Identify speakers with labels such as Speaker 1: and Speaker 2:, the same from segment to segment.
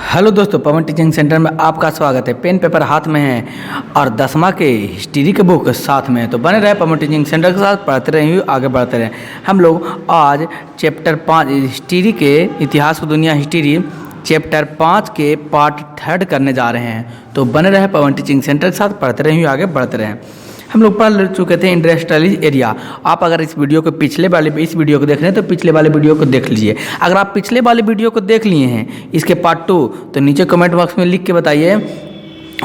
Speaker 1: Hello दोस्तों, पवन teaching centre में आपका स्वागत है। पेन पेपर हाथ में है और 10वां के हिस्ट्री के बुक साथ में है, तो बने रहे पवन टीचिंग सेंटर के साथ, पढ़ते रहे, आगे बढ़ते रहे। हम लोग आज चैप्टर 5 हिस्ट्री के इतिहास की दुनिया हिस्ट्री चैप्टर 5 के पार्ट 3 करने जा रहे हैं, तो बने रहे पवन टीचिंग सेंटर के साथ, पढ़ते रहे, आगे बढ़ते रहें। हम लोग पढ़ चुके थे इंडस्ट्रियल एरिया। आप अगर इस वीडियो को इस वीडियो को देख रहे हैं तो पिछले वाले वीडियो को देख लीजिए। अगर आप पिछले वाले वीडियो को देख लिए हैं इसके पार्ट 2, तो नीचे कमेंट बॉक्स में लिख के बताइए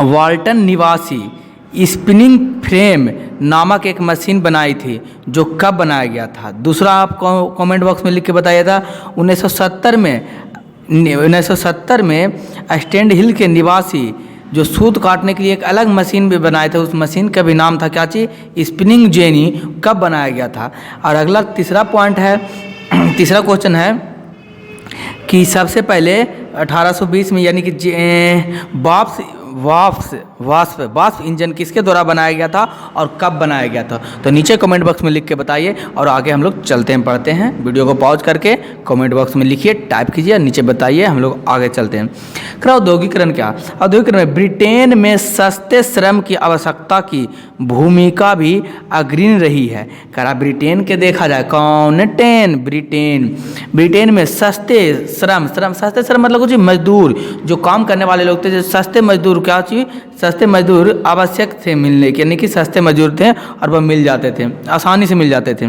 Speaker 1: वाल्टन निवासी स्पिनिंग फ्रेम नामक एक मशीन बनाई थी जो कब बनाया गया था। दूसरा आप कमेंट बॉक्स में लिख के बताइएगा 1970 में स्टैंड हिल के निवासी जो सूत काटने के लिए एक अलग मशीन भी बनाए थे, उस मशीन का भी नाम था क्या चीज़, स्पिनिंग जेनी, कब बनाया गया था। और अगला तीसरा पॉइंट है, तीसरा क्वेश्चन है कि सबसे पहले 1820 में यानी कि वाष्प इंजन किसके द्वारा बनाया गया था और कब बनाया गया था। तो नीचे कमेंट बॉक्स में लिख के बताइए और आगे हम लोग चलते हैं, पढ़ते हैं। वीडियो को पॉज करके कमेंट बॉक्स में लिखिए, टाइप कीजिए, नीचे बताइए, हम लोग आगे चलते हैं। औद्योगिकरण क्या, औद्योगिकरण में ब्रिटेन में सस्ते श्रम की आवश्यकता की भूमिका भी अग्रणी रही है। करा ब्रिटेन के देखा जाए ब्रिटेन में सस्ते श्रम मतलब कुछ मजदूर जो काम करने वाले लोग थे, जो सस्ते मजदूर, क्या चीज़, सस्ते मजदूर आवश्यक थे मिलने के, यानी कि सस्ते मजदूर थे और वह मिल जाते थे, आसानी से मिल जाते थे।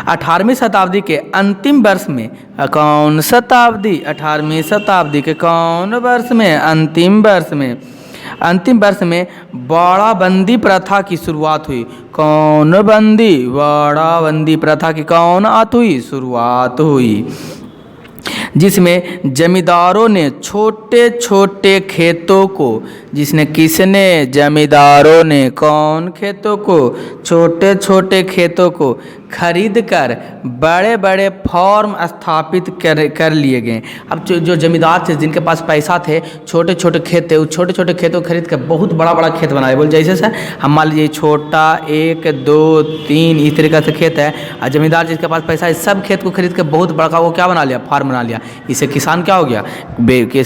Speaker 1: 18वीं शताब्दी के अंतिम वर्ष में 18वीं शताब्दी के कौन वर्ष में, अंतिम वर्ष में बाड़ाबंदी प्रथा की शुरुआत हुई। बाड़ाबंदी प्रथा की शुरुआत हुई, जिसमें जमींदारों ने छोटे छोटे खेतों को, जमींदारों ने छोटे छोटे खेतों को खरीद कर बड़े बड़े फार्म स्थापित कर लिए गए। अब जो जमींदार थे, जिनके पास पैसा थे, छोटे छोटे खेत थे, उस छोटे छोटे खेतों को खरीद कर बहुत बड़ा बड़ा खेत बनाए। बोल जैसे सर हम मान लीजिए छोटा 1 2 3 इस तरीके से खेत है, और जमींदार जिसके पास पैसा है सब खेत को खरीद कर बहुत बड़ा वो क्या बना लिया, फार्म बना लिया। इससे किसान क्या हो गया, कह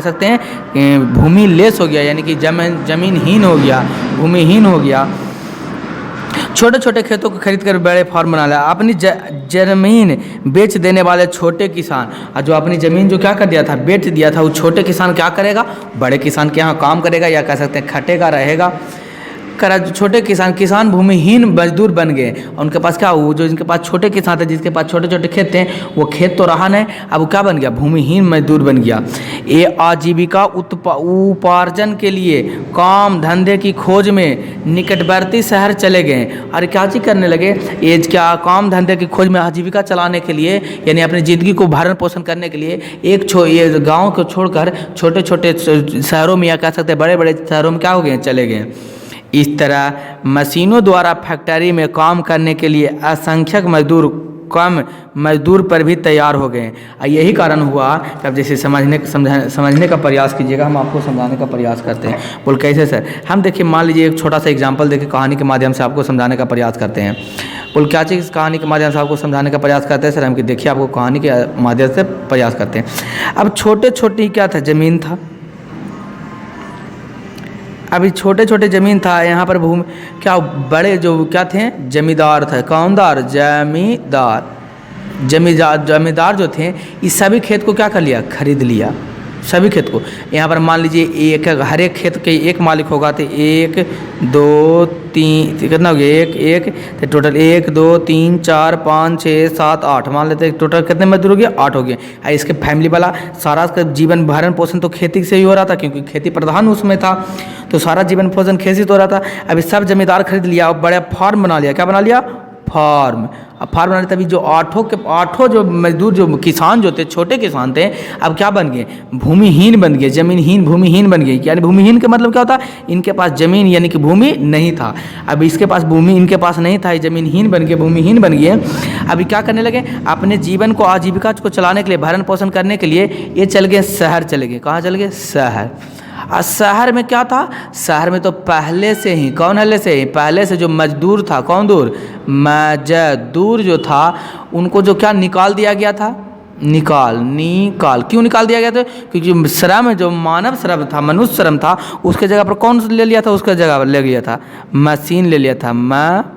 Speaker 1: सकते हैं भूमि लेस हो गया, यानी कि जमीनहीन हो गया, भूमिहीन हो गया। छोटे छोटे खेतों को खरीद कर बड़े फार्म बना लिया। अपनी जमीन बेच देने वाले छोटे किसान, और जो अपनी ज़मीन जो क्या कर दिया था, बेच दिया था, वो छोटे किसान क्या करेगा, बड़े किसान के यहाँ काम करेगा, या कह सकते हैं खटेगा, रहेगा। छोटे किसान भूमिहीन मजदूर बन गए। उनके पास क्या, वो जो इनके पास छोटे किसान थे, जिसके पास छोटे छोटे खेत थे, वो खेत तो रहा नहीं, अब वो क्या बन गया, भूमिहीन मजदूर बन गया। ये आजीविका उपार्जन के लिए काम धंधे की खोज में निकटवर्ती शहर चले गए और क्या चीज करने लगे, ये क्या काम धंधे की खोज में आजीविका चलाने के लिए, यानी अपनी ज़िंदगी को भरण पोषण करने के लिए ये गाँव को छोड़कर छोटे छोटे शहरों में, या कह सकते हैं बड़े बड़े शहरों में क्या हो गए, चले गए। इस तरह मशीनों द्वारा फैक्ट्री में काम करने के लिए असंख्यक कम मजदूर पर भी तैयार हो गए। यही कारण हुआ कि अब जैसे समझने का प्रयास कीजिएगा, हम आपको समझाने का प्रयास करते हैं। बोल कैसे सर, हम देखिए मान लीजिए एक छोटा सा एग्जांपल देखिए, कहानी के माध्यम से आपको समझाने का प्रयास करते हैं। बोल क्या चीज़ कहानी के माध्यम से आपको समझाने का प्रयास करते हैं सर, हम कि देखिए आपको कहानी के माध्यम से प्रयास करते हैं। अब छोटे छोटे क्या था, ज़मीन था, अभी छोटे छोटे ज़मीन था, यहाँ पर भूमि क्या, बड़े जो क्या थे, जमींदार थे, कौनदार, जमींदार जो थे, इस सभी खेत को क्या कर लिया, खरीद लिया, सभी खेत को। यहाँ पर मान लीजिए हर एक खेत के एक मालिक होगा, तो 1 2 3 कितना हो गया, एक तो टोटल 1 2 3 4 5 6 7 8 मान लेते हैं, टोटल कितने मजदूर हो गए, 8 हो गए। इसके फैमिली वाला सारा का जीवन भरण पोषण तो खेती से ही हो रहा था, क्योंकि खेती प्रधान उसमें था, तो सारा जीवन पोषण खेती से हो रहा था। अभी सब जमींदार खरीद लिया और बड़ा फार्म बना लिया, क्या बना लिया, फार्म। अब फार्म बनाने तभी जो आठों जो मजदूर, जो किसान जो थे, छोटे किसान थे, अब क्या बन गए, भूमिहीन बन गए, जमीनहीन भूमिहीन बन गए। यानी भूमिहीन का मतलब क्या होता है, इनके पास जमीन यानी कि भूमि नहीं था। अब इसके पास भूमि इनके पास नहीं था, जमीनहीन बन गए, भूमिहीन बन गए। अभी क्या करने लगे, अपने जीवन को, आजीविका को चलाने के लिए, भरण पोषण करने के लिए ये चल गए शहर, चले गए। कहाँ चले गए, शहर। और शहर में क्या था, शहर में तो पहले से ही पहले से जो मजदूर था, मजदूर जो था, उनको जो क्या निकाल दिया गया था, निकाल क्यों निकाल दिया गया था? क्योंकि श्रम जो मानव श्रम था, मनुष्य श्रम था, उसके जगह पर कौन ले लिया था? उसके जगह पर ले गया था मशीन, ले लिया था मशीन।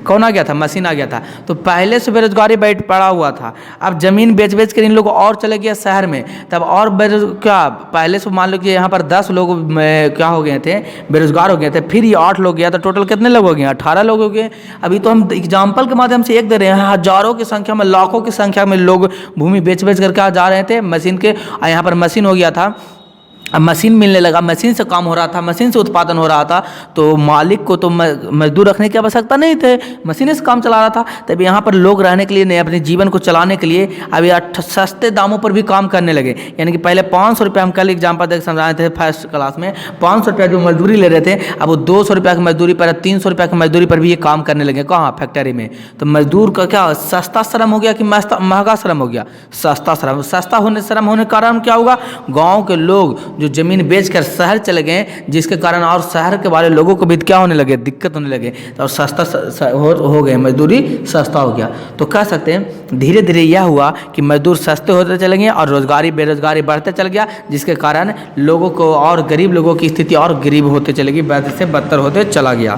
Speaker 1: कौन आ गया था? मशीन आ गया था। तो पहले से बेरोजगारी बैठ पड़ा हुआ था, अब ज़मीन बेच बेच कर इन लोग और चले गया शहर में, तब और क्या पहले से मान लो कि यहाँ पर 10 लोग क्या हो गए थे, बेरोजगार हो गए थे, फिर ये 8 लोग गया, तो टोटल कितने लोग हो गए? 18 लोग हो गए। अभी तो हम एग्जाम्पल के माध्यम से एक दे रहे हैं, हजारों की संख्या में, लाखों की संख्या में लोग भूमि बेच बेच कर क्या जा रहे थे? मशीन के। यहाँ पर मशीन हो गया था, अब मशीन मिलने लगा, मशीन से काम हो रहा था, मशीन से उत्पादन हो रहा था, तो मालिक को तो मजदूर रखने की आवश्यकता नहीं थे, मशीन से काम चला रहा था। तब यहाँ पर लोग रहने के लिए नहीं, अपने जीवन को चलाने के लिए अभी सस्ते दामों पर भी काम करने लगे। यानी कि पहले 500 रुपये, हम कल एग्जाम्पल देख समझाए थे फर्स्ट क्लास में, 500 रुपया जो मजदूरी ले रहे थे, अब वो 200 रुपया की मजदूरी पर, 300 रुपया की मजदूरी पर भी ये काम करने लगे। कहाँ? फैक्ट्री में। तो मजदूर का क्या सस्ता श्रम हो गया कि महंगा श्रम हो गया? सस्ता श्रम। सस्ता होने श्रम होने के कारण क्या होगा? गाँव के लोग जो ज़मीन बेचकर शहर चले गए, जिसके कारण और शहर के वाले लोगों को भी क्या होने लगे? दिक्कत होने लगे, तो और सस्ता हो गए, मजदूरी सस्ता हो गया। तो कह सकते हैं धीरे धीरे यह हुआ कि मजदूर सस्ते होते चले गए और रोजगारी बेरोजगारी बढ़ते चल गया, जिसके कारण लोगों को और गरीब लोगों की स्थिति और गरीब होते चलेगी, बद से बदतर होते चला गया।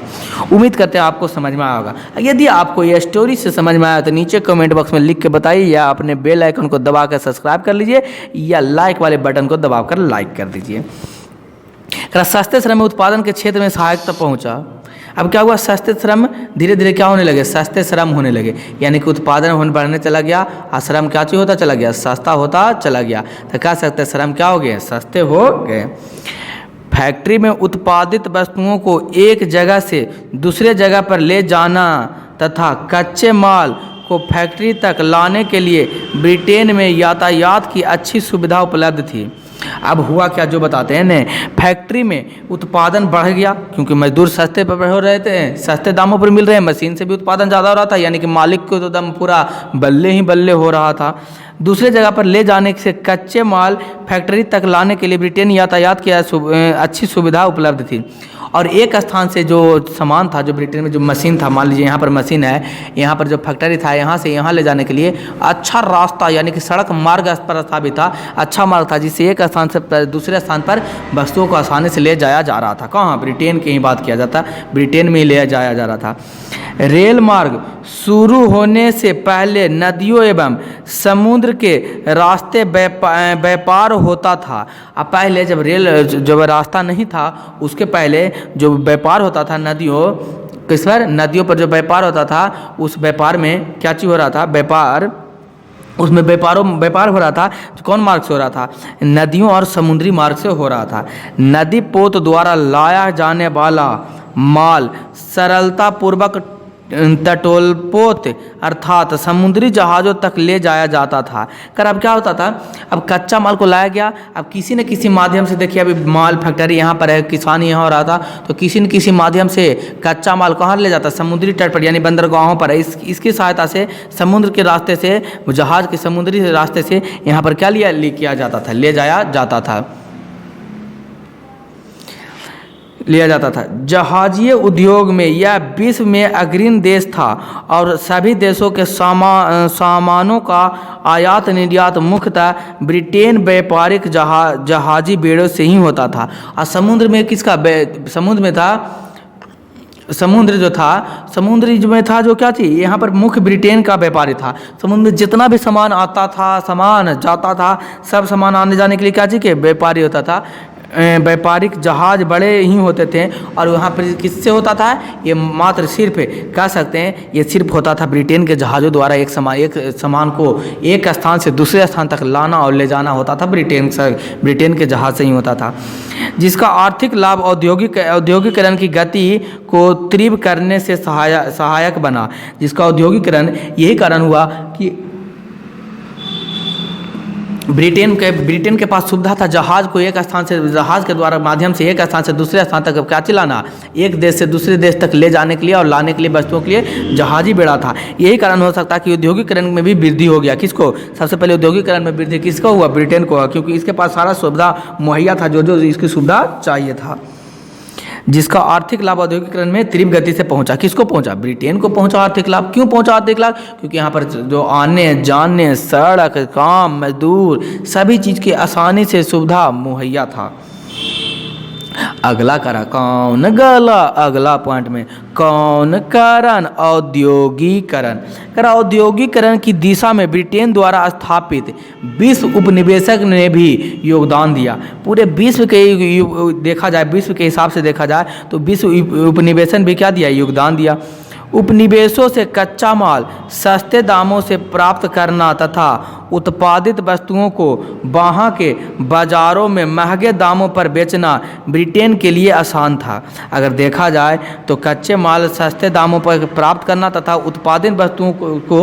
Speaker 1: उम्मीद करते हैं आपको समझ में आया होगा। यदि आपको यह स्टोरी से समझ में आया तो नीचे कमेंट बॉक्स में लिख के बताइए, या अपने बेल आइकन को दबाकर सब्सक्राइब कर लीजिए, या लाइक वाले बटन को दबाकर लाइक कर दीजिए। सस्ते श्रम में उत्पादन के क्षेत्र में सहायता पहुंचा। अब क्या हुआ? सस्ते श्रम धीरे धीरे क्या होने लगे? सस्ते श्रम होने लगे, यानी कि उत्पादन बढ़ने चला गया और श्रम क्या चीज होता चला गया? सस्ता होता चला गया। तो कह सकते श्रम क्या हो गए? सस्ते हो गए। फैक्ट्री में उत्पादित वस्तुओं को एक जगह से दूसरे जगह पर ले जाना तथा कच्चे माल को फैक्ट्री तक लाने के लिए ब्रिटेन में यातायात की अच्छी सुविधा उपलब्ध थी। अब हुआ क्या, जो बताते हैं ने, फैक्ट्री में उत्पादन बढ़ गया क्योंकि मजदूर सस्ते पर हो रहे थे, सस्ते दामों पर मिल रहे हैं, मशीन से भी उत्पादन ज़्यादा हो रहा था, यानी कि मालिक को तो दम पूरा बल्ले ही बल्ले हो रहा था। दूसरे जगह पर ले जाने से कच्चे माल फैक्ट्री तक लाने के लिए ब्रिटेन यातायात की अच्छी सुविधा उपलब्ध थी। और एक स्थान से जो सामान था, जो ब्रिटेन में जो मशीन था, मान लीजिए यहाँ पर मशीन है, यहाँ पर जो फैक्ट्री था, यहाँ से यहाँ ले जाने के लिए अच्छा रास्ता, यानी कि सड़क मार्ग रास्ता भी था, अच्छा मार्ग था, जिससे एक स्थान से दूसरे स्थान पर वस्तुओं को आसानी से ले जाया जा रहा था। कहाँ? ब्रिटेन की ही बात किया जाता, ब्रिटेन में ही ले जाया जा रहा था। रेल मार्ग शुरू होने से पहले नदियों एवं समुद्र के रास्ते व्यापार होता था। अब पहले जब रेल जो रास्ता नहीं था, उसके पहले जो व्यापार होता था नदियों, किस पर? नदियों पर जो व्यापार होता था, उस व्यापार में क्या चीज़ हो रहा था? व्यापार, उसमें व्यापार हो रहा था। तो कौन मार्ग से हो रहा था? नदियों और समुद्री मार्ग से हो रहा था। नदी पोत द्वारा लाया जाने वाला माल सरलता पूर्वक तटोलपोत अर्थात समुद्री जहाज़ों तक ले जाया जाता था। कर अब क्या होता था? अब कच्चा माल को लाया गया, अब किसी न किसी माध्यम से, देखिए अभी माल फैक्ट्री यहाँ पर है, किसान यहाँ हो रहा था, तो किसी न किसी माध्यम से कच्चा माल कहाँ ले जाता? समुद्री तट पर, यानी बंदरगाहों पर है। इसकी सहायता से समुद्र के रास्ते से, जहाज़ के समुद्री रास्ते से यहाँ पर क्या किया जाता था? ले जाया जाता था। जहाजीय उद्योग में यह विश्व में अग्रणी देश था और सभी देशों के सामानों का आयात निर्यात मुख्यतः ब्रिटेन व्यापारिक जहाजी बेड़ों से ही होता था। और समुद्र में किसका? समुद्र में था, समुद्री में था जो क्या थी, यहाँ पर मुख्य ब्रिटेन का व्यापारी था। समुद्र में जितना भी सामान आता था, सामान जाता था, सब सामान आने जाने के लिए क्या चीज़ के? व्यापारी होता था। व्यापारिक जहाज बड़े ही होते थे, और वहाँ पर किससे होता था? ये मात्र सिर्फ कह सकते हैं ये सिर्फ होता था ब्रिटेन के जहाज़ों द्वारा। एक सामान को एक स्थान से दूसरे स्थान तक लाना और ले जाना होता था ब्रिटेन के जहाज़ से ही होता था, जिसका आर्थिक लाभ औद्योगिकरण की गति को तीव्र करने से सहायक बना। जिसका औद्योगिकरण यही कारण हुआ कि ब्रिटेन के पास सुविधा था जहाज़ को एक स्थान से, जहाज़ के द्वारा माध्यम से एक स्थान से दूसरे स्थान तक क्या चलाना, एक देश से दूसरे देश तक ले जाने के लिए और लाने के लिए वस्तुओं के लिए जहाज़ी बेड़ा था। यही कारण हो सकता है कि औद्योगिकरण में भी वृद्धि हो गया। किसको? सबसे पहले औद्योगिकरण में वृद्धि किसको हुआ? ब्रिटेन को हुआ, क्योंकि इसके पास सारा सुविधा मुहैया था, जो इसकी सुविधा चाहिए था। जिसका आर्थिक लाभ औद्योगिकरण में तीव्र गति से पहुंचा। किसको पहुंचा? ब्रिटेन को पहुंचा आर्थिक लाभ। क्यों पहुंचा आर्थिक लाभ? क्योंकि यहाँ पर जो आने जाने, सड़क, काम, मजदूर, सभी चीज़ की आसानी से सुविधा मुहैया था। अगला करा कौन गला, अगला पॉइंट में कौन कारण? औद्योगिकरण। करा औद्योगिकरण की दिशा में ब्रिटेन द्वारा स्थापित विश्व उपनिवेशक ने भी योगदान दिया। पूरे विश्व के देखा जाए, विश्व के हिसाब से देखा जाए तो विश्व उपनिवेशन भी क्या दिया? योगदान दिया। उपनिवेशों से कच्चा माल सस्ते दामों से प्राप्त करना तथा उत्पादित वस्तुओं को वहाँ के बाज़ारों में महंगे दामों पर बेचना ब्रिटेन के लिए आसान था। अगर देखा जाए तो कच्चे माल सस्ते दामों पर प्राप्त करना तथा उत्पादित वस्तुओं को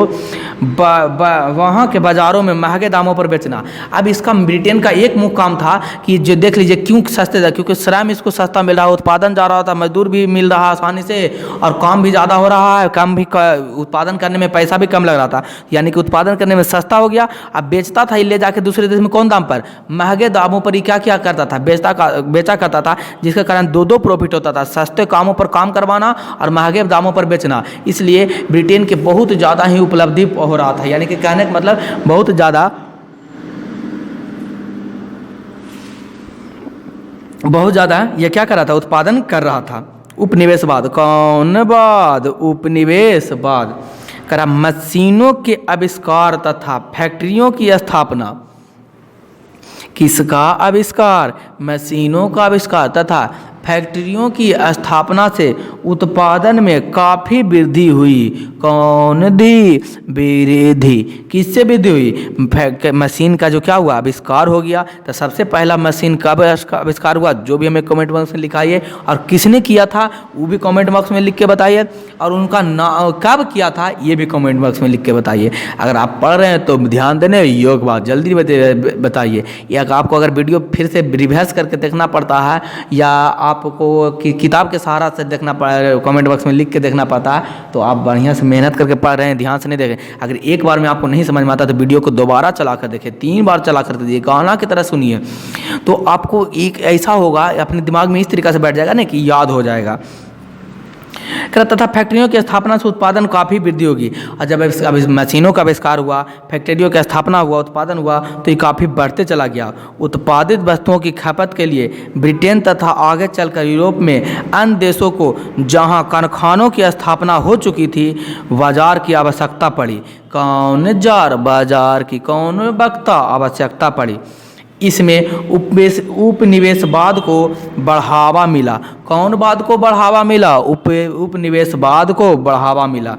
Speaker 1: वहाँ के बाज़ारों में महंगे दामों पर बेचना। अब इसका ब्रिटेन का एक मुख्य काम था कि जो देख लीजिए क्यों सस्ते था, क्योंकि श्रम इसको सस्ता मिल रहा, उत्पादन जा रहा था, मजदूर भी मिल रहा आसानी से और काम भी ज़्यादा हो रहा है, कम भी उत्पादन करने में पैसा भी कम लग रहा था, यानी कि उत्पादन करने में सस्ता हो गया। अब बेचता था, ले जाके दूसरे देश में कौन दाम पर? महंगे दामों पर ही क्या क्या करता था? बेचा करता था, जिसके कारण दो प्रॉफिट होता था, सस्ते कामों पर काम करवाना और महंगे दामों पर बेचना। इसलिए ब्रिटेन के बहुत ज़्यादा ही उपलब्धि हो रहा था, यानी कि कहने का मतलब बहुत ज़्यादा ये क्या कर रहा था? उत्पादन कर रहा था। उपनिवेशवाद। कौन बाद? उपनिवेशवाद। करा मशीनों के आविष्कार तथा फैक्ट्रियों की स्थापना। किसका आविष्कार? मशीनों का आविष्कार तथा फैक्ट्रियों की स्थापना से उत्पादन में काफ़ी वृद्धि हुई। कौन दी? वृद्धि। किससे वृद्धि हुई? मशीन का जो क्या हुआ? आविष्कार हो गया। तो सबसे पहला मशीन कब आविष्कार हुआ? जो भी हमें कमेंट बॉक्स में लिखाइए, और किसने किया था वो भी कमेंट बॉक्स में लिख के बताइए, और उनका कब किया था ये भी कमेंट बॉक्स में लिख के बताइए। अगर आप पढ़ रहे हैं तो ध्यान देने योग बात जल्दी बताइए, या आपको अगर वीडियो फिर से रिवाइज करके देखना पड़ता है या आपको किताब के सहारा से देखना कमेंट बॉक्स में लिख के देखना पड़ता है, तो आप बढ़िया से मेहनत करके पढ़ रहे हैं, ध्यान से नहीं देखें। अगर एक बार में आपको नहीं समझ में आता तो वीडियो को दोबारा चला कर देखें, 3 बार चला कर दीजिए, गाना की तरह सुनिए, तो आपको एक ऐसा होगा अपने दिमाग में इस तरीक़े से बैठ जाएगा ना कि याद हो जाएगा। तथा फैक्ट्रियों की स्थापना से उत्पादन काफ़ी वृद्धि होगी। और जब मशीनों का आविष्कार हुआ, फैक्ट्रियों की स्थापना हुआ, उत्पादन हुआ, तो ये काफ़ी बढ़ते चला गया। उत्पादित वस्तुओं की खपत के लिए ब्रिटेन तथा आगे चलकर यूरोप में अन्य देशों को जहां कारखानों की स्थापना हो चुकी थी, बाजार की आवश्यकता पड़ी। कौन जार? बाजार की कौन वक्ता आवश्यकता पड़ी। इसमें उपनिवेशवाद को बढ़ावा मिला। कौन बाद को बढ़ावा मिला? उपनिवेशवाद को बढ़ावा मिला।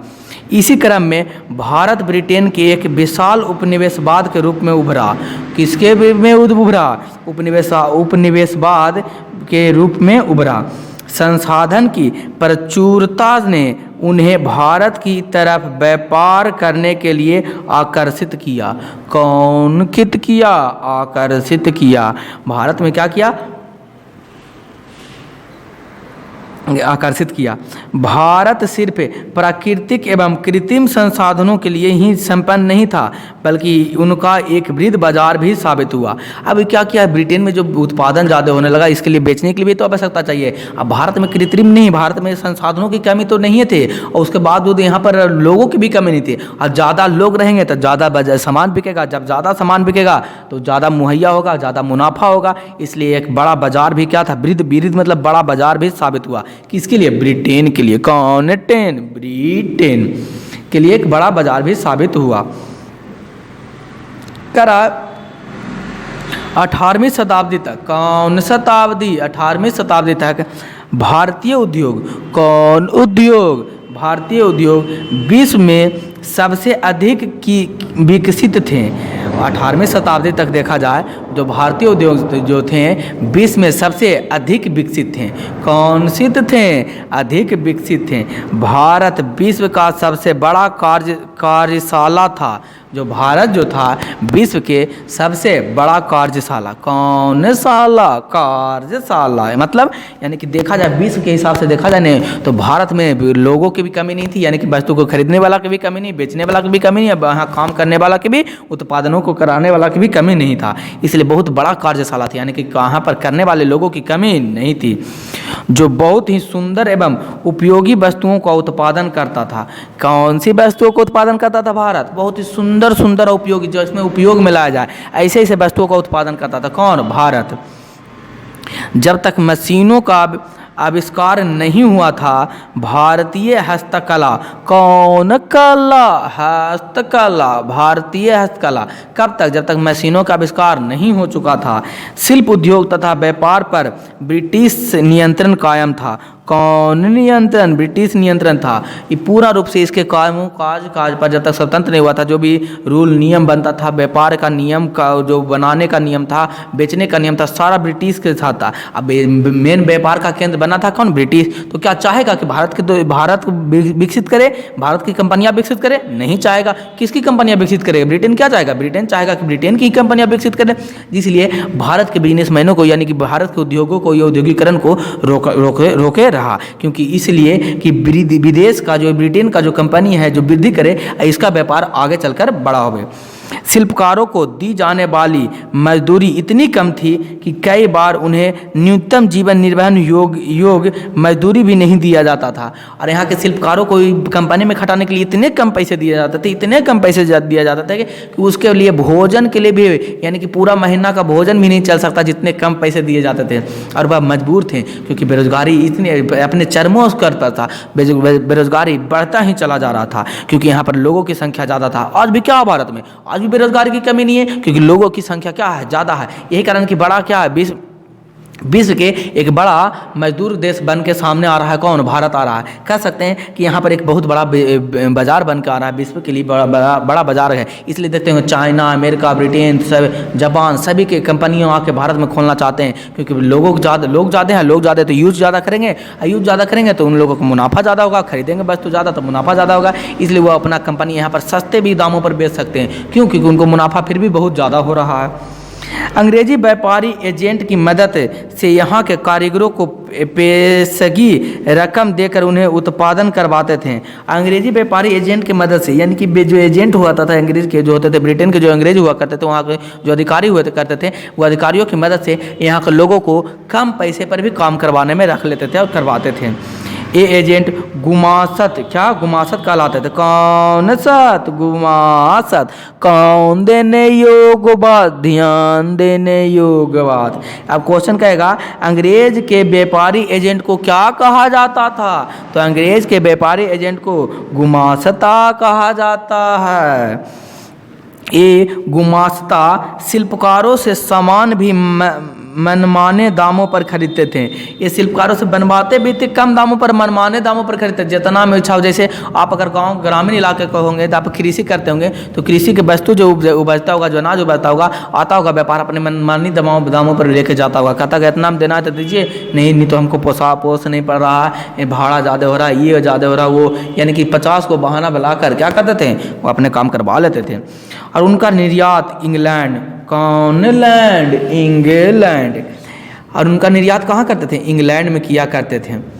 Speaker 1: इसी क्रम में भारत ब्रिटेन के एक विशाल उपनिवेशवाद के रूप में उभरा। किसके में उभरा? उपनिवेशवाद के रूप में उभरा। संसाधन की प्रचुरता ने उन्हें भारत की तरफ व्यापार करने के लिए आकर्षित किया। कौन कित किया? आकर्षित किया। भारत में क्या किया? आकर्षित किया। भारत सिर्फ प्राकृतिक एवं कृत्रिम संसाधनों के लिए ही संपन्न नहीं था, बल्कि उनका एक वृहद बाजार भी साबित हुआ। अब क्या किया? ब्रिटेन में जो उत्पादन ज़्यादा होने लगा, इसके लिए बेचने के लिए भी तो आवश्यकता चाहिए। अब भारत में कृत्रिम नहीं, भारत में संसाधनों की कमी तो नहीं थे, और उसके बावजूद यहाँ पर लोगों की भी कमी नहीं थी। और ज़्यादा लोग रहेंगे तो ज़्यादा सामान बिकेगा, जब ज़्यादा सामान बिकेगा तो ज़्यादा मुहैया होगा, ज़्यादा मुनाफा होगा। इसलिए एक बड़ा बाजार भी क्या था? वृहद मतलब बड़ा बाजार भी साबित हुआ। किसके लिए? ब्रिटेन के लिए। कौन? ब्रिटेन के लिए एक बड़ा बाजार भी साबित हुआ। करा 18वीं शताब्दी तक। कौन शताब्दी? 18वीं शताब्दी तक भारतीय उद्योग। कौन उद्योग? भारतीय उद्योग विश्व में सबसे अधिक विकसित थे। 18वीं शताब्दी तक देखा जाए जो भारतीय उद्योग जो थे विश्व में सबसे अधिक विकसित थे। कौन सित थे? अधिक विकसित थे। भारत विश्व का सबसे बड़ा कार्यशाला था। जो भारत जो था विश्व के सबसे बड़ा कार्यशाला, कौन साला कार्यशाला है, मतलब यानी कि देखा जाए विश्व के हिसाब से देखा जाए नहीं तो भारत में लोगों की भी कमी नहीं थी, यानी कि वस्तु को खरीदने वाला की भी कमी नहीं, बेचने वाला की भी कमी नहीं, यहाँ काम करने वाला की भी, उत्पादनों को कराने वाला की भी कमी नहीं था। इसलिए बहुत बड़ा कार्यशाला थी, यानी कि कहाँ पर करने वाले लोगों की कमी नहीं थी, जो बहुत ही सुंदर एवं उपयोगी वस्तुओं का उत्पादन करता था। कौन सी वस्तुओं का उत्पादन करता था भारत? बहुत ही सुंदर सुंदर उपयोगी, जो इसमें उपयोग में लाया जाए ऐसे ऐसे वस्तुओं का उत्पादन करता था। कौन? भारत। जब तक मशीनों का आविष्कार नहीं हुआ था, भारतीय हस्तकला, कौन कला? हस्तकला, भारतीय हस्तकला। कब तक? जब तक मशीनों का आविष्कार नहीं हो चुका था। शिल्प उद्योग तथा व्यापार पर ब्रिटिश नियंत्रण कायम था। कौन नियंत्रण? ब्रिटिश नियंत्रण था। ये पूरा रूप से इसके कामों काज पर जब तक स्वतंत्र नहीं हुआ था, जो भी रूल नियम बनता था, व्यापार का नियम का जो बनाने का नियम था, बेचने का नियम था, सारा ब्रिटिश के साथ था। अब मेन व्यापार का केंद्र बना था कौन? ब्रिटिश। तो क्या चाहेगा कि भारत को विकसित करे, भारत की कंपनियां विकसित करे? नहीं चाहेगा। किसकी कंपनियां विकसित करेगा? ब्रिटेन। क्या चाहेगा? ब्रिटेन चाहेगा कि ब्रिटेन की कंपनियां विकसित करें। इसलिए भारत के बिजनेसमैनों को, यानी कि भारत के उद्योगों को, ये औद्योगिकरण को रोके रहा, क्योंकि इसलिए कि विदेश का जो ब्रिटेन का जो कंपनी है जो वृद्धि करे, इसका व्यापार आगे चलकर बड़ा होवे। शिल्पकारों को दी जाने वाली मजदूरी इतनी कम थी कि कई बार उन्हें न्यूनतम जीवन निर्वहन योग मजदूरी भी नहीं दिया जाता था। और यहाँ के शिल्पकारों को कंपनी में खटाने के लिए इतने कम पैसे दिए जाते थे, इतने कम पैसे दिया जाता था कि उसके लिए भोजन के लिए भी, यानी कि पूरा महीना का भोजन भी नहीं चल सकता, जितने कम पैसे दिए जाते थे। और वह मजबूर थे, क्योंकि बेरोजगारी इतनी अपने चरमों करता था, बेरोजगारी बढ़ता ही चला जा रहा था, क्योंकि यहाँ पर लोगों की संख्या ज़्यादा था। आज भी क्या भारत में आज भी बेरोजगारी की कमी नहीं है, क्योंकि लोगों की संख्या क्या है? ज़्यादा है। यही कारण कि बड़ा क्या है, विश्व के एक बड़ा मजदूर देश बन के सामने आ रहा है। कौन? भारत आ रहा है। कह सकते हैं कि यहाँ पर एक बहुत बड़ा बाजार बन के आ रहा है, विश्व के लिए बड़ा बाजार है। इसलिए देखते हैं चाइना, अमेरिका, ब्रिटेन, सब जापान, सभी के कंपनियाँ आके भारत में खोलना चाहते हैं, क्योंकि लोग ज़्यादा तो यूज़ ज़्यादा करेंगे, यूज़ ज़्यादा करेंगे तो उन लोगों को मुनाफा ज़्यादा होगा, खरीदेंगे वस्तु ज़्यादा तो मुनाफा ज़्यादा होगा। इसलिए वो अपना कंपनी यहाँ पर सस्ते भी दामों पर बेच सकते हैं। क्यों? क्योंकि उनको मुनाफा फिर भी बहुत ज़्यादा हो रहा है। अंग्रेजी व्यापारी एजेंट की मदद से यहाँ के कारीगरों को पेशगी रकम देकर उन्हें उत्पादन करवाते थे। अंग्रेजी व्यापारी एजेंट की मदद से, यानी कि जो एजेंट हुआ था अंग्रेज के जो होते थे, ब्रिटेन के जो अंग्रेज हुआ करते थे, वहाँ के जो अधिकारी हुए करते थे, वो अधिकारियों की मदद से यहाँ के लोगों को कम पैसे पर भी काम करवाने में रख लेते थे और करवाते थे। ये एजेंट गुमासत, क्या गुमासत कहलाते थे? कौन सत? गुमासत। कौन देने योग बात, ध्यान देने योग बात। अब क्वेश्चन कहेगा अंग्रेज के व्यापारी एजेंट को क्या कहा जाता था? तो अंग्रेज के व्यापारी एजेंट को गुमासता कहा जाता है। ये गुमास्ता शिल्पकारों से सामान भी मनमाने दामों पर खरीदते थे। ये शिल्पकारों से बनवाते भी थे कम दामों पर, मनमाने दामों पर खरीदते, जितना में इच्छा हो। जैसे आप अगर गांव ग्रामीण इलाके को होंगे तो आप कृषि करते होंगे, तो कृषि के वस्तु जो उपजता होगा, जो अनाज उपजता होगा, आता होगा व्यापार अपने मनमानी दामों पर लेके जाता होगा। कहता है इतना में देना है तो दीजिए, नहीं तो हमको पोस नहीं पड़ रहा है, भाड़ा ज़्यादा हो रहा है, ये ज़्यादा हो रहा है, वो, यानी कि 50 को बहाना बनाकर क्या करते थे, वो अपने काम करवा लेते थे। और उनका निर्यात इंग्लैंड, कौन लैंड? इंग्लैंड। और उनका निर्यात कहाँ करते थे? इंग्लैंड में किया करते थे।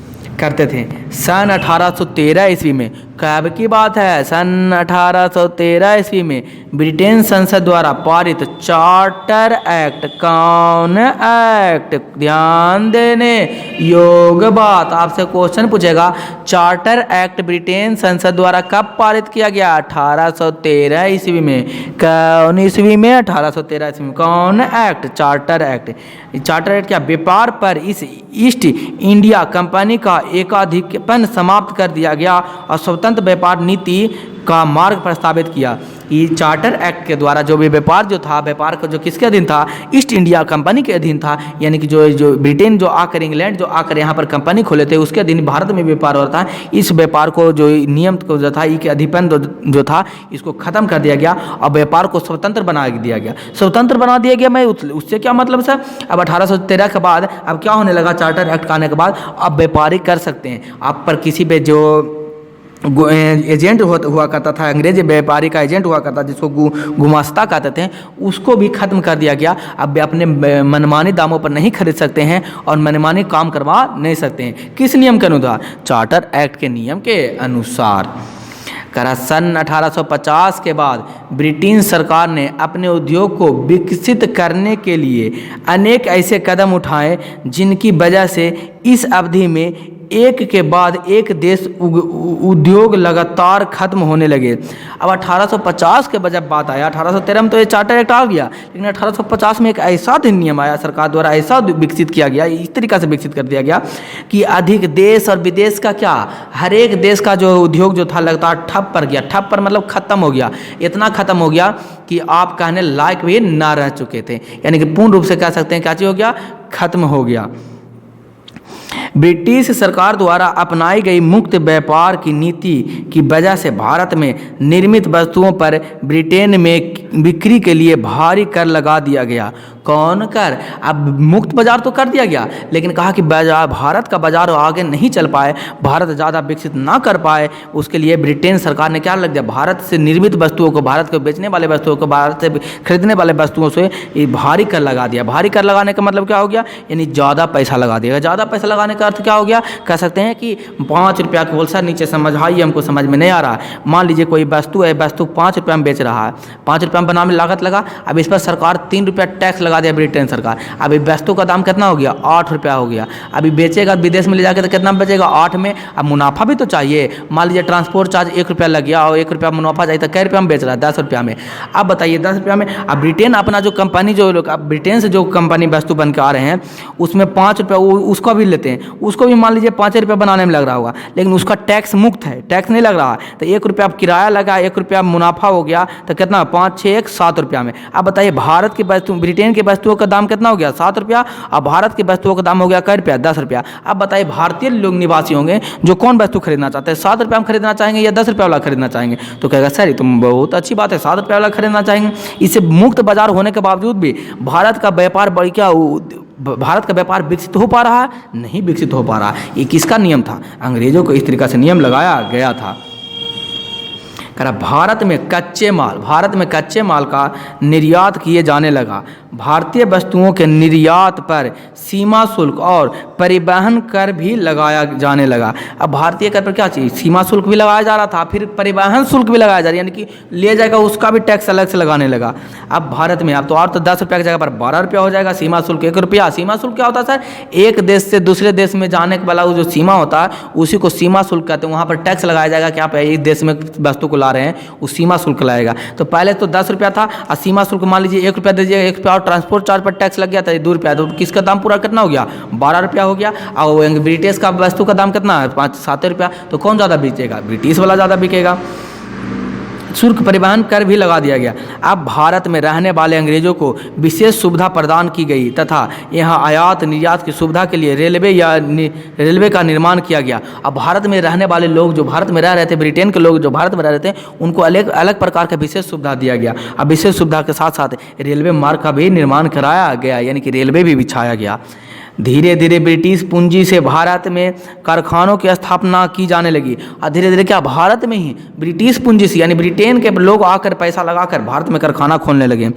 Speaker 1: सन 1813 ईस्वी में, कब की बात है? सन 1813 ईस्वी में ब्रिटेन संसद द्वारा पारित चार्टर एक्ट, कौन एक्ट? ध्यान देने योग बात। आपसे क्वेश्चन पूछेगा चार्टर एक्ट ब्रिटेन संसद द्वारा कब पारित किया गया? 1813 ईस्वी में। कौन ईस्वी में? 1813 ईस्वी में। कौन act? Charter act. Charter act क्या? व्यापार पर इस ईस्ट इंडिया कंपनी का एकाधिपन समाप्त कर दिया गया और स्वतंत्र व्यापार नीति का मार्ग प्रस्तावित किया। ये चार्टर एक्ट के द्वारा जो भी व्यापार जो था, व्यापार को जो किसके अधीन था? ईस्ट इंडिया कंपनी के अधीन था। यानी कि जो ब्रिटेन जो आकर, इंग्लैंड जो आकर यहाँ पर कंपनी खोले थे, उसके अधीन भारत में व्यापार हो रहा था। इस व्यापार को जो नियम को जो था, इसके अधिपन जो था, इसको खत्म कर दिया गया और व्यापार को स्वतंत्र बना दिया गया। स्वतंत्र बना दिया गया, मैं उससे क्या मतलब सर? अब 1813 के बाद अब क्या होने लगा? चार्टर एक्ट आने के बाद अब व्यापारी कर सकते हैं। आप पर किसी पे जो एजेंट हुआ करता था, अंग्रेज व्यापारी का एजेंट हुआ करता, जिसको गुमास्ता कहते थे, उसको भी ख़त्म कर दिया गया। अब वे अपने मनमानी दामों पर नहीं खरीद सकते हैं और मनमानी काम करवा नहीं सकते हैं। किस नियम के अनुसार? चार्टर एक्ट के नियम के अनुसार। करा सन 1850 के बाद ब्रिटेन सरकार ने अपने उद्योग को विकसित करने के लिए अनेक ऐसे कदम उठाए जिनकी वजह से इस अवधि में एक के बाद एक देश उद्योग लगातार खत्म होने लगे। अब 1850 के जब बात आया, 1813 में तो ये चार्टर एक्ट आ गया, लेकिन 1850 में एक ऐसा नियम आया सरकार द्वारा, ऐसा विकसित किया गया, इस तरीक़ा से विकसित कर दिया गया कि अधिक देश और विदेश का क्या, हर एक देश का जो उद्योग जो था लगातार ठप पर गया। ठप पर मतलब ख़त्म हो गया, इतना ख़त्म हो गया कि आप कहने लायक भी ना रह चुके थे, यानी कि पूर्ण रूप से कह सकते हैं क्या चीज़ हो गया, ख़त्म हो गया। ब्रिटिश सरकार द्वारा अपनाई गई मुक्त व्यापार की नीति की वजह से भारत में निर्मित वस्तुओं पर ब्रिटेन में बिक्री के लिए भारी कर लगा दिया गया। कौन कर? अब मुक्त बाजार तो कर दिया गया, लेकिन कहा कि बाजार, भारत का बाजार आगे नहीं चल पाए, भारत ज़्यादा विकसित ना कर पाए, उसके लिए ब्रिटेन सरकार ने क्या लग दिया, भारत से निर्मित वस्तुओं को, भारत को बेचने वाले वस्तुओं को, भारत से खरीदने वाले वस्तुओं से ये भारी कर लगा दिया। भारी कर लगाने का मतलब क्या हो गया, यानी ज़्यादा पैसा लगा दिया। ज़्यादा पैसा लगाने का अर्थ क्या हो गया, कह सकते हैं कि 5 रुपया को होलसेल, नीचे समझाइए, हमको समझ में नहीं आ रहा है। मान लीजिए कोई वस्तु है, वस्तु 5 रुपया में बेच रहा है, 5 रुपया में बनाने में लागत लगा, अब इस पर सरकार 3 रुपया टैक्स लगा दिया ब्रिटेन सरकार। अभी वस्तु का दाम कितना हो गया, 8 रुपया हो गया। अभी बेचेगा विदेश में ले जाकर तो कितना बेचेगा, 8 में। अब मुनाफा भी तो चाहिए, मान लीजिए ट्रांसपोर्ट चार्ज 1 रुपया लग गया और 1 रुपया मुनाफा चाहिए, तो कै रुपया में बेच रहा है, 10 रुपया में। अब बताइए 10 रुपया में। अब ब्रिटेन अपना जो कंपनी, जो लोग अब ब्रिटेन से जो कंपनी वस्तु बन के आ रहे हैं, उसमें 5 रुपया उसको भी लेते हैं, उसको भी मान लीजिए 5 रुपया बनाने में लग रहा होगा, लेकिन उसका टैक्स मुक्त है, टैक्स नहीं लग रहा है। तो 1 रुपया किराया लगा, 1 रुपया मुनाफा हो गया, तो कितना, 5, 6, 1, 7 रुपया में। अब बताइए भारत की वस्तु, ब्रिटेन की वस्तुओं का दाम कितना हो गया, 7 रुपया, और भारत की वस्तुओं का दाम हो गया कै रुपया, 10 रुपया। अब बताइए भारतीय लोग निवासी होंगे जो कौन वस्तु खरीदना चाहते हैं, 7 रुपया में खरीदना चाहेंगे या 10 रुपया वाला खरीदना चाहेंगे? तो कहेगा सर ये तो बहुत अच्छी बात है, 7 रुपया वाला खरीदना चाहेंगे। इससे मुक्त बाजार होने के बावजूद भी भारत का व्यापार भारत का व्यापार विकसित हो पा रहा है? नहीं विकसित हो पा रहा। ये किसका नियम था? अंग्रेजों को इस तरीक़ा से नियम लगाया गया था। भारत में कच्चे माल का निर्यात किए जाने लगा। भारतीय वस्तुओं के निर्यात पर सीमा शुल्क और परिवहन कर भी लगाया जाने लगा। अब भारतीय कर पर क्या चीज़, सीमा शुल्क भी लगाया जा रहा था, फिर परिवहन शुल्क भी लगाया जा रहा है, यानी कि ले जाएगा उसका भी टैक्स अलग से लगाने लगा। अब भारत में अब तो और तो 10 रुपया की जगह पर 12 रुपया हो जाएगा, सीमा शुल्क 1 रुपया। सीमा शुल्क क्या होता है सर? एक देश से दूसरे देश में जाने वाला वो जो सीमा होता है उसी को सीमा शुल्क कहते हैं। वहाँ पर टैक्स लगाया जाएगा कि आप एक देश में वस्तु को ला रहे हैं, उस सीमा शुल्क लाएगा। तो पहले तो 10 रुपया था और सीमा शुल्क मान लीजिए 1 रुपया दीजिएगा, 1 रुपया और ट्रांसपोर्ट चार्ज पर टैक्स लग गया था 2 रुपया, तो किसका दाम पूरा कितना हो गया, 12 रुपया हो गया। और ब्रिटिश का वस्तु का दाम कितना है, 5-7 रुपया। तो कौन ज़्यादा बिकेगा, ब्रिटिश वाला ज़्यादा बिकेगा। शुल्क परिवहन कर भी लगा दिया गया। अब भारत में रहने वाले अंग्रेजों को विशेष सुविधा प्रदान की गई तथा यहाँ आयात निर्यात की सुविधा के लिए रेलवे का निर्माण किया गया। अब भारत में रहने वाले लोग जो भारत में रह रहे थे, ब्रिटेन के लोग जो भारत में रह रहे थे, उनको अलग अलग प्रकार का विशेष सुविधा दिया गया। अब विशेष सुविधा के साथ साथ रेलवे मार्ग का भी निर्माण कराया गया, यानी कि रेलवे भी बिछाया गया। धीरे धीरे ब्रिटिश पूंजी से भारत में कारखानों की स्थापना की जाने लगी। और धीरे धीरे क्या, भारत में ही ब्रिटिश पूंजी से, यानी ब्रिटेन के लोग आकर पैसा लगाकर भारत में कारखाना खोलने लगे।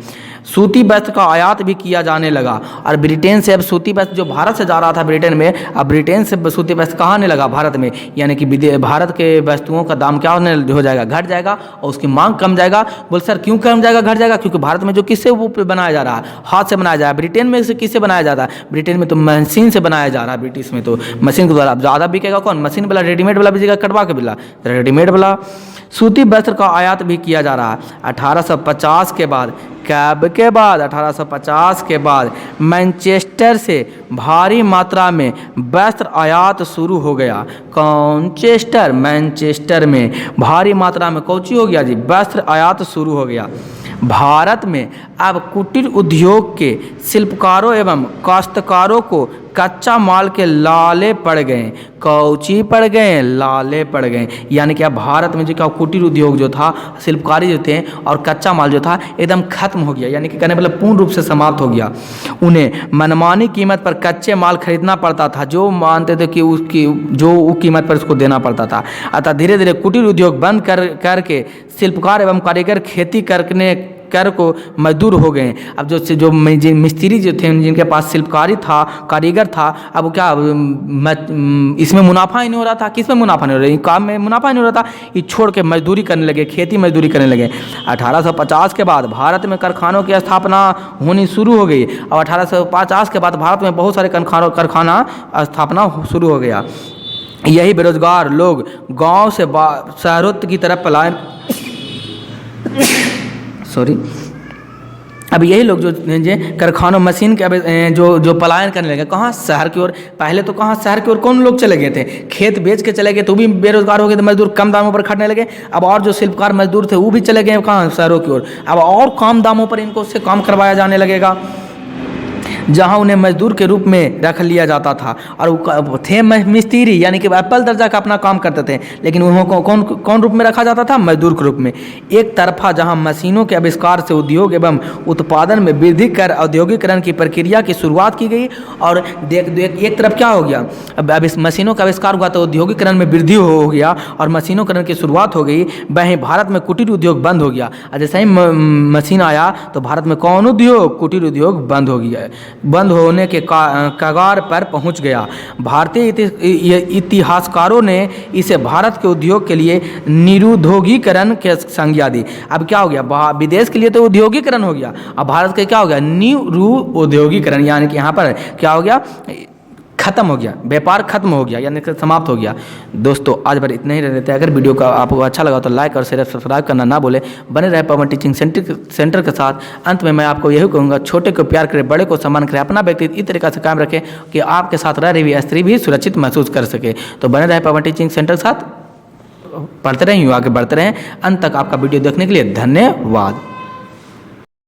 Speaker 1: सूती वस्त्र का आयात भी किया जाने लगा। और ब्रिटेन से अब सूती वस्त्र जो भारत से जा रहा था ब्रिटेन में, अब ब्रिटेन से सूती वस्त्र कहाँ आने लगा, भारत में। यानी कि भारत के वस्तुओं का दाम क्या होने हो जाएगा, घट जाएगा और उसकी मांग कम जाएगा। बोल सर क्यों कम जाएगा, घट जाएगा? क्योंकि भारत में जो किससे वो बनाया जा रहा है, हाथ से बनाया जा रहा है। ब्रिटेन में से किससे बनाया जाता है, ब्रिटेन में तो मशीन से बनाया जा रहा है। ब्रिटिश में तो मशीन के द्वारा। अब ज़्यादा बिकेगा कौन, मशीन वाला, रेडीमेड वाला बिकेगा, कटवा के बिला, रेडीमेड वाला। सूती वस्त्र का आयात भी किया जा रहा है। 1850 के बाद, कब के बाद, 1850 के बाद मैनचेस्टर से भारी मात्रा में वस्त्र आयात शुरू हो गया। कौनचेस्टर, मैनचेस्टर में भारी मात्रा में कौची हो गया जी, वस्त्र आयात शुरू हो गया। भारत में अब कुटीर उद्योग के शिल्पकारों एवं काश्तकारों को कच्चा माल के लाले पड़ गए। कौची पड़ गए? लाले पड़ गए। यानी कि अब भारत में जो क्या कुटीर उद्योग जो था, शिल्पकारी जो थे और कच्चा माल जो था एकदम खत्म हो गया, यानी कि कहने मतलब पूर्ण रूप से समाप्त हो गया। उन्हें मनमानी कीमत पर कच्चे माल खरीदना पड़ता था, जो मानते थे कि उसकी जो वो कीमत पर उसको देना पड़ता था। अतः धीरे धीरे कुटीर उद्योग बंद करके शिल्पकार एवं कारीगर खेती करने कर को मजदूर हो गए। अब जो मिस्त्री जो थे, जिनके पास शिल्पकारी था, कारीगर था, अब क्या इसमें मुनाफा ही नहीं हो रहा था। किस में मुनाफा नहीं हो रहा? काम में मुनाफा नहीं हो रहा था। ये छोड़ के मजदूरी करने लगे, खेती मजदूरी करने लगे। 1850 के बाद भारत में कारखानों की स्थापना होनी शुरू हो गई। अब 1850 के बाद भारत में बहुत सारे कारखाना स्थापना शुरू हो गया। यही बेरोजगार लोग गाँव से शहरों की तरफ पलायन अब यही लोग जो कारखानों मशीन के अब जो पलायन करने लगे, कहाँ? शहर की ओर। पहले तो कहाँ शहर की ओर कौन लोग चले गए थे? खेत बेच के चले गए तो भी बेरोजगार हो गए थे, मजदूर कम दामों पर खटने लगे। अब और जो शिल्पकार मजदूर थे वो भी चले गए कहाँ? शहरों की ओर। अब और कम दामों पर इनको उससे काम करवाया जाने लगेगा, जहां उन्हें मजदूर के रूप में रख लिया जाता था। और वो थे मिस्त्री, यानी कि एप्पल दर्जा का अपना काम करते थे, लेकिन उनको कौन रूप में रखा जाता था? मजदूर के रूप में। एक तरफा जहां मशीनों के आविष्कार से उद्योग एवं उत्पादन में वृद्धि कर औद्योगिकरण की प्रक्रिया की शुरुआत की गई, और एक तरफ क्या हो गया? अब इस मशीनों का आविष्कार हुआ तो औद्योगिकरण में वृद्धि हो गया और मशीनों की शुरुआत हो गई। वहीं भारत में कुटीर उद्योग बंद हो गया। जैसे ही मशीन आया तो भारत में कौन उद्योग? कुटीर उद्योग बंद हो गया, बंद होने के कगार पर पहुंच गया। भारतीय इतिहासकारों ने इसे भारत के उद्योग के लिए निरुद्योगीकरण के संज्ञा दी। अब क्या हो गया? विदेश के लिए तो उद्योगीकरण हो गया, अब भारत के क्या हो गया? निरुद्योगीकरण, यानी कि यहाँ पर क्या हो गया? खत्म हो गया, व्यापार खत्म हो गया, यानी कि समाप्त हो गया। दोस्तों आज भर इतना ही रह देते हैं। अगर वीडियो का आपको अच्छा लगा तो लाइक और शेयर सब्सक्राइब करना ना भूले। बने रहे पवन टीचिंग सेंटर के साथ। अंत में मैं आपको यही कहूँगा, छोटे को प्यार करें, बड़े को सम्मान करें, अपना व्यक्तित्व इस तरीके से कायम रखें कि आपके साथ रह रही स्त्री भी सुरक्षित महसूस कर सके। तो बने रहे पवन टीचिंग सेंटर के साथ, पढ़ते रहें, आगे बढ़ते रहें। अंत तक आपका वीडियो देखने के लिए धन्यवाद।